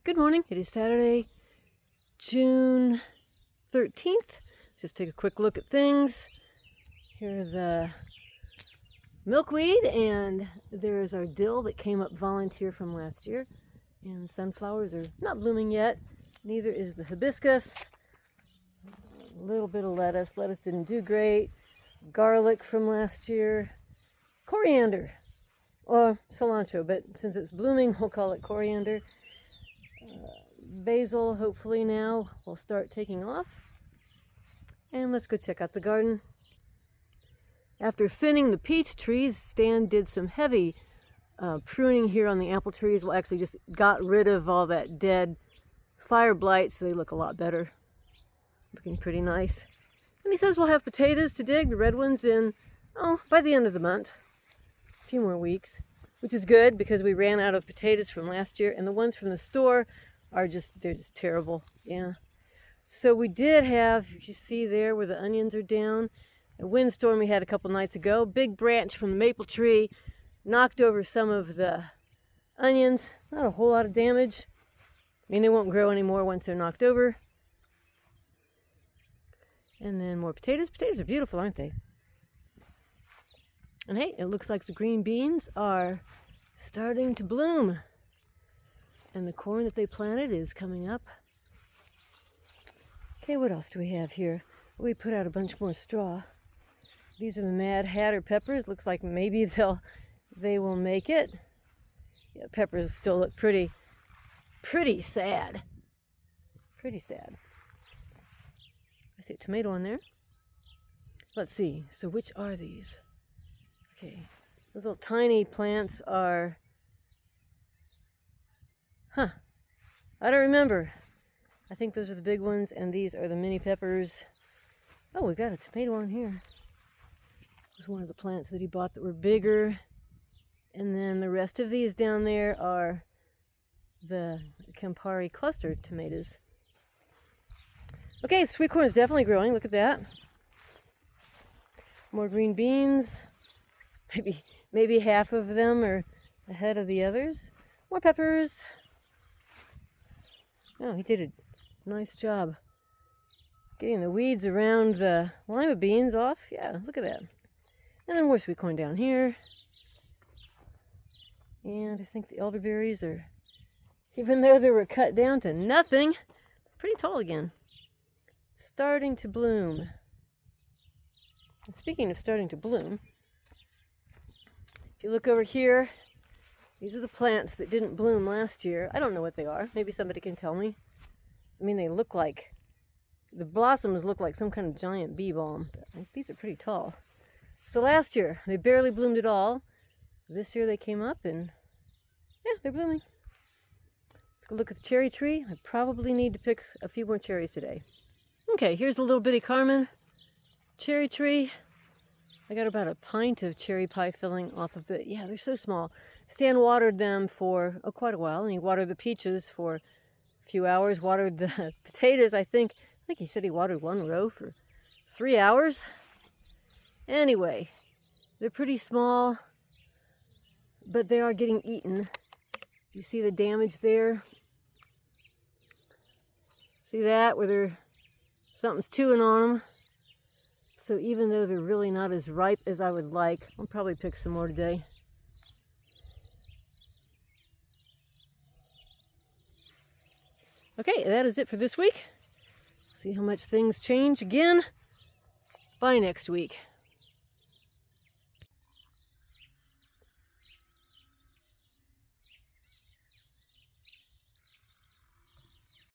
Good morning. It is Saturday, June 13th. Just take a quick look at things. Here's the milkweed, and there's our dill that came up volunteer from last year. And sunflowers are not blooming yet. Neither is the hibiscus. A little bit of lettuce. Lettuce didn't do great. Garlic from last year. Coriander, or cilantro, but since it's blooming, we'll call it coriander. Basil, hopefully now, will start taking off. And let's go check out the garden. After thinning the peach trees, Stan did some heavy pruning here on the apple trees. Well, actually just got rid of all that dead fire blight, so they look a lot better. Looking pretty nice. And he says we'll have potatoes to dig, the red ones, by the end of the month. A few more weeks, which is good because we ran out of potatoes from last year, and the ones from the store they're just terrible. Yeah. So we did have, you see there where the onions are down, a windstorm we had a couple nights ago. Big branch from the maple tree knocked over some of the onions. Not a whole lot of damage. I mean, they won't grow anymore once they're knocked over. And then more potatoes. Potatoes are beautiful, aren't they? And hey, it looks like the green beans are starting to bloom. And the corn that they planted is coming up. Okay, what else do we have here? We put out a bunch more straw. These are the Mad Hatter peppers. Looks like maybe they will make it. Yeah, peppers still look pretty sad. Pretty sad. I see a tomato on there. Let's see. So which are these? Okay, those little tiny plants are... I don't remember. I think those are the big ones, and these are the mini peppers. Oh, we've got a tomato on here. It was one of the plants that he bought that were bigger. And then the rest of these down there are the Campari cluster tomatoes. Okay, sweet corn is definitely growing. Look at that. More green beans. Maybe half of them are ahead of the others. More peppers. Oh, he did a nice job getting the weeds around the lima beans off. Yeah, look at that. And then more sweet corn down here. And I think the elderberries are, even though they were cut down to nothing, pretty tall again. Starting to bloom. And speaking of starting to bloom, if you look over here, these are the plants that didn't bloom last year. I don't know what they are. Maybe somebody can tell me. I mean, the blossoms look like some kind of giant bee balm. But these are pretty tall. So last year, they barely bloomed at all. This year they came up and, yeah, they're blooming. Let's go look at the cherry tree. I probably need to pick a few more cherries today. Okay, here's a little bitty Carmen cherry tree. I got about a pint of cherry pie filling off of it. Yeah, they're so small. Stan watered them for quite a while, and he watered the peaches for a few hours, watered the potatoes. I think he said he watered one row for 3 hours. Anyway, they're pretty small, but they are getting eaten. You see the damage there? See that, where something's chewing on them? So even though they're really not as ripe as I would like, I'll probably pick some more today. Okay, that is it for this week. See how much things change again by next week.